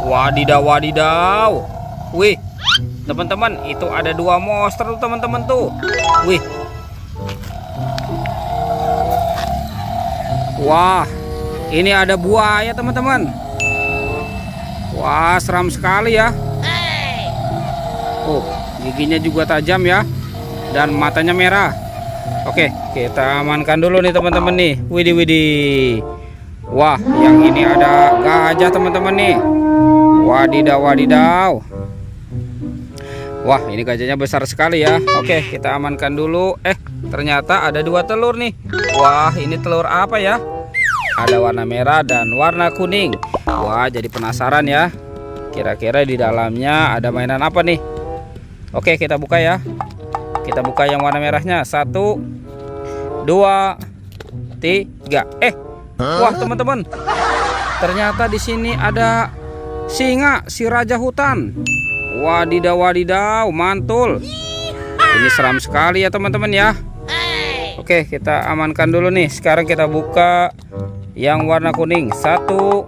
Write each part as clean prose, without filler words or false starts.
Wadidaw, wadidaw. Wih, teman-teman, itu ada dua monster tuh teman-teman tuh. Wih. Wah, ini ada buaya teman-teman. Wah, seram sekali ya. Oh, giginya juga tajam ya. Dan matanya merah. Oke, kita amankan dulu nih teman-teman nih. Widih, widih. Wah, yang ini ada gajah teman-teman nih. Wadidaw, wadidaw. Wah, ini gajahnya besar sekali ya. Oke, kita amankan dulu. Ternyata ada dua telur nih. Wah, ini telur apa ya? Ada warna merah dan warna kuning. Wah, jadi penasaran ya. Kira-kira di dalamnya ada mainan apa nih? Oke, kita buka ya. Kita buka yang warna merahnya. 1, 2, 3. Wah, teman-teman. Ternyata di sini ada singa, si raja hutan. Wadidaw, wadidaw, mantul. Ini seram sekali ya teman-teman ya. Oke, kita amankan dulu nih. Sekarang kita buka yang warna kuning. 1,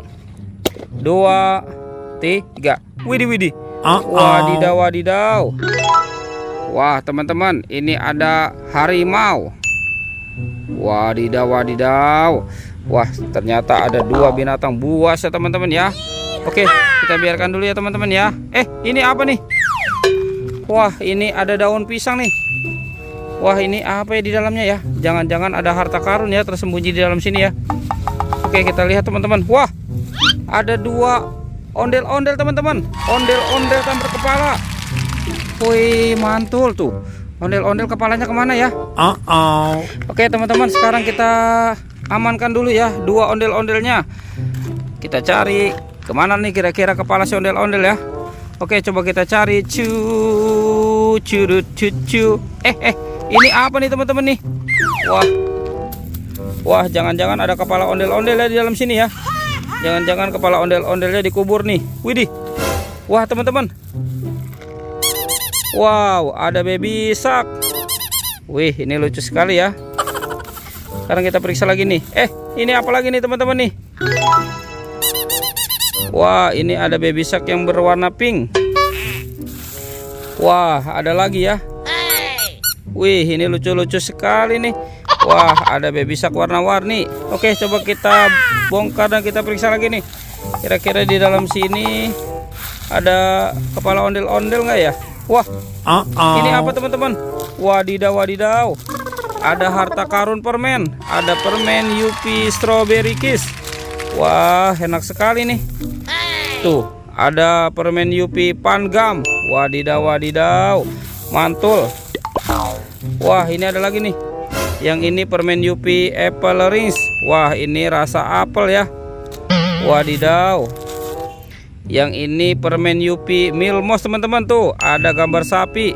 2, 3. Widih, widih. Wadidaw, wadidaw. Wah, teman-teman, ini ada harimau. Wadidaw, wadidaw. Wah, ternyata ada dua binatang buas ya teman-teman ya. Oke, kita biarkan dulu ya teman-teman ya. Ini apa nih? Wah, ini ada daun pisang nih. Wah, ini apa ya di dalamnya ya? Jangan-jangan ada harta karun ya tersembunyi di dalam sini ya. Oke, kita lihat teman-teman. Wah, ada dua ondel-ondel teman-teman. Ondel-ondel tanpa kepala. Wih, mantul tuh. Ondel-ondel kepalanya kemana ya? Oke teman-teman, sekarang kita amankan dulu ya dua ondel-ondelnya. Kita cari kemana nih kira-kira kepala si ondel-ondel ya. Oke, coba kita cari. Ini apa nih teman-teman nih? Wah, jangan-jangan ada kepala ondel-ondel ya di dalam sini ya. Jangan-jangan kepala ondel-ondelnya dikubur nih. Widih. Wah, teman-teman. Wow, ada baby shark. Wih, ini lucu sekali ya. Sekarang kita periksa lagi nih. Ini apa lagi nih teman-teman nih? Wah, ini ada baby shark yang berwarna pink. Wah, ada lagi ya. Wih, ini lucu-lucu sekali nih. Wah, ada baby shark warna-warni. Oke, coba kita bongkar dan kita periksa lagi nih. Kira-kira di dalam sini ada kepala ondel-ondel nggak ya? Wah, ini apa teman-teman? Wadidaw, wadidaw. Ada harta karun permen. Ada permen Yupi Strawberry Kiss. Wah, enak sekali nih. Tuh, ada permen Yupi Pangam. Wadidaw, wadidaw. Mantul. Wah, ini ada lagi nih. Yang ini permen Yupi Apple Rings. Wah, ini rasa apel ya. Wadidaw. Yang ini permen Yupi Milmos teman-teman, tuh ada gambar sapi.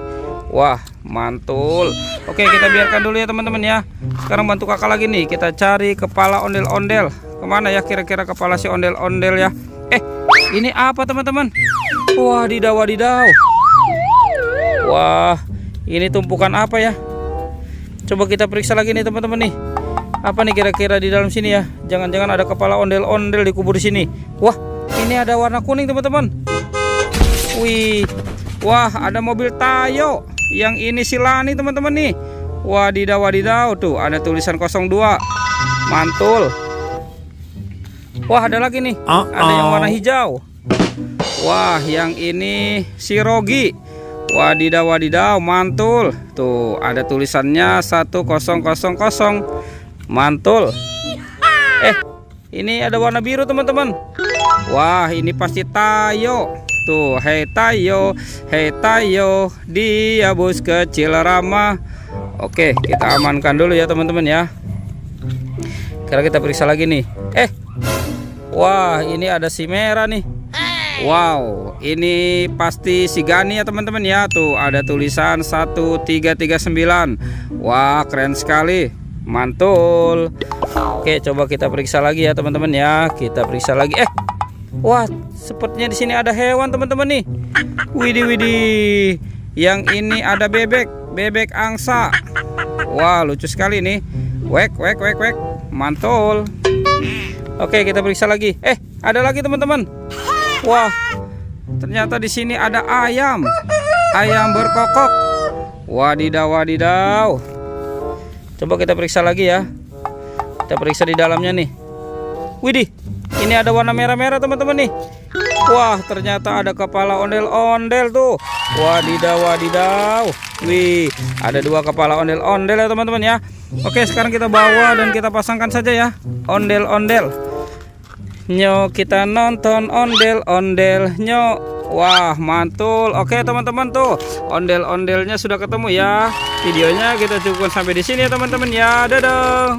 Wah, mantul. Oke, kita biarkan dulu ya teman-teman ya. Sekarang bantu kakak lagi nih. Kita cari kepala ondel-ondel. Kemana ya kira-kira kepala si ondel-ondel ya? Ini apa teman-teman? Wadidaw, wadidaw. Wah, ini tumpukan apa ya? Coba kita periksa lagi nih teman-teman nih. Apa nih kira-kira di dalam sini ya? Jangan-jangan ada kepala ondel-ondel dikubur di sini. Wah, ini ada warna kuning teman-teman. Wih. Wah, ada mobil Tayo. Yang ini Silani teman-teman nih. Wadidaw, wadidaw. Tuh ada tulisan 02. Mantul. Wah, ada lagi nih. Ada yang warna hijau. Wah, yang ini si Rogi. Wadidaw, wadidaw. Mantul. Tuh ada tulisannya 1000. Mantul. Ini ada warna biru teman-teman. Wah, ini pasti Tayo. Tuh, hei Tayo, dia bos kecil ramah. Oke, kita amankan dulu ya teman-teman ya. Sekarang kita periksa lagi nih. Wah, ini ada si merah nih. Wow, ini pasti si Gani ya teman-teman ya. Tuh ada tulisan 1339. Wah, keren sekali. Mantul. Oke, coba kita periksa lagi ya teman-teman ya. Kita periksa lagi. Wah, sepertinya di sini ada hewan teman-teman nih. Widih, widih. Yang ini ada bebek angsa. Wah, lucu sekali nih. Wek. Mantul. Oke, kita periksa lagi. Ada lagi teman-teman. Wah, ternyata di sini ada ayam. Ayam berkokok. Wadidaw, wadidaw. Coba kita periksa lagi ya. Kita periksa di dalamnya nih. Widih, ini ada warna merah-merah teman-teman nih. Wah, ternyata ada kepala ondel-ondel tuh. Wadidaw, wadidaw. Wih, ada 2 kepala ondel-ondel ya teman-teman ya. Oke, sekarang kita bawa dan kita pasangkan saja ya. Ondel-ondel. Nyo, kita nonton ondel-ondel. Nyo. Wah, mantul. Oke teman-teman tuh, ondel-ondelnya sudah ketemu ya. Videonya kita cukupkan sampai di sini ya teman-teman ya. Dadah.